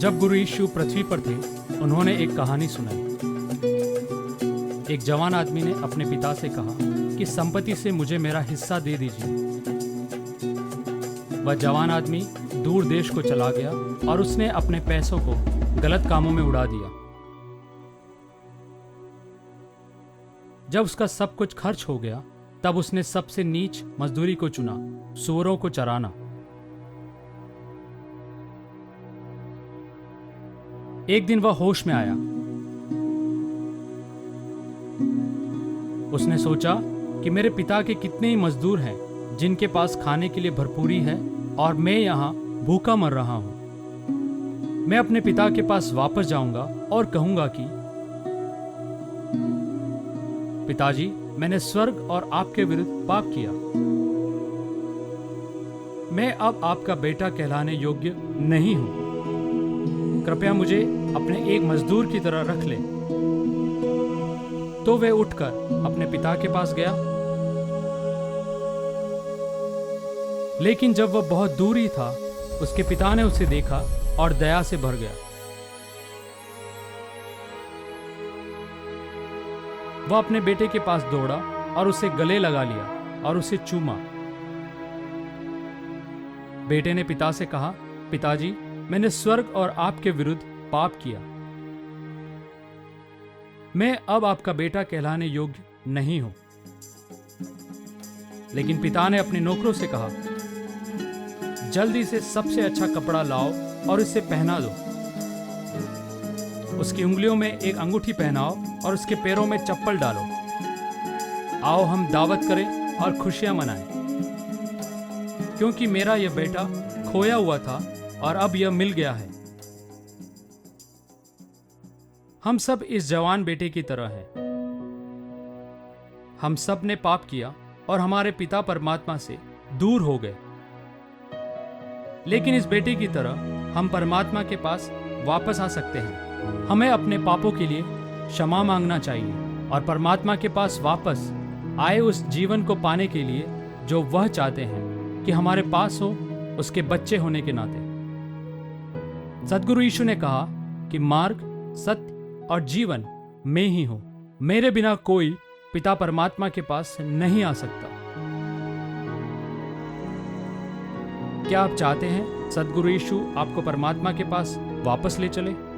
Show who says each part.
Speaker 1: जब गुरु यीशु पृथ्वी पर थे, उन्होंने एक कहानी सुनाई। एक जवान आदमी ने अपने पिता से कहा कि संपत्ति से मुझे मेरा हिस्सा दे दीजिए। वह जवान आदमी दूर देश को चला गया और उसने अपने पैसों को गलत कामों में उड़ा दिया। जब उसका सब कुछ खर्च हो गया, तब उसने सबसे नीच मजदूरी को चुना, सूअरों को चराना। एक दिन वह होश में आया। उसने सोचा कि मेरे पिता के कितने ही मजदूर हैं जिनके पास खाने के लिए भरपूरी है और मैं यहाँ भूखा मर रहा हूं। मैं अपने पिता के पास वापस जाऊंगा और कहूंगा कि पिताजी, मैंने स्वर्ग और आपके विरुद्ध पाप किया। मैं अब आपका बेटा कहलाने योग्य नहीं हूं। कृपया मुझे अपने एक मजदूर की तरह रख ले। तो वह उठकर अपने पिता के पास गया। लेकिन जब वह बहुत दूर ही था, उसके पिता ने उसे देखा और दया से भर गया। वह अपने बेटे के पास दौड़ा और उसे गले लगा लिया और उसे चूमा। बेटे ने पिता से कहा, पिताजी, मैंने स्वर्ग और आपके विरुद्ध पाप किया। मैं अब आपका बेटा कहलाने योग्य नहीं हूं। लेकिन पिता ने अपने नौकरों से कहा, जल्दी से सबसे अच्छा कपड़ा लाओ और इसे पहना दो। उसकी उंगलियों में एक अंगूठी पहनाओ और उसके पैरों में चप्पल डालो। आओ हम दावत करें और खुशियां मनाएं, क्योंकि मेरा यह बेटा खोया हुआ था और अब यह मिल गया है। हम सब इस जवान बेटे की तरह हैं। हम सब ने पाप किया और हमारे पिता परमात्मा से दूर हो गए। लेकिन इस बेटे की तरह हम परमात्मा के पास वापस आ सकते हैं। हमें अपने पापों के लिए क्षमा मांगना चाहिए और परमात्मा के पास वापस आए उस जीवन को पाने के लिए जो वह चाहते हैं कि हमारे पास हो, उसके बच्चे होने के नाते। सद्गुरु यीशु ने कहा कि मार्ग, सत्य और जीवन मैं ही हूं। मेरे बिना कोई पिता परमात्मा के पास नहीं आ सकता। क्या आप चाहते हैं सद्गुरु यीशु आपको परमात्मा के पास वापस ले चले?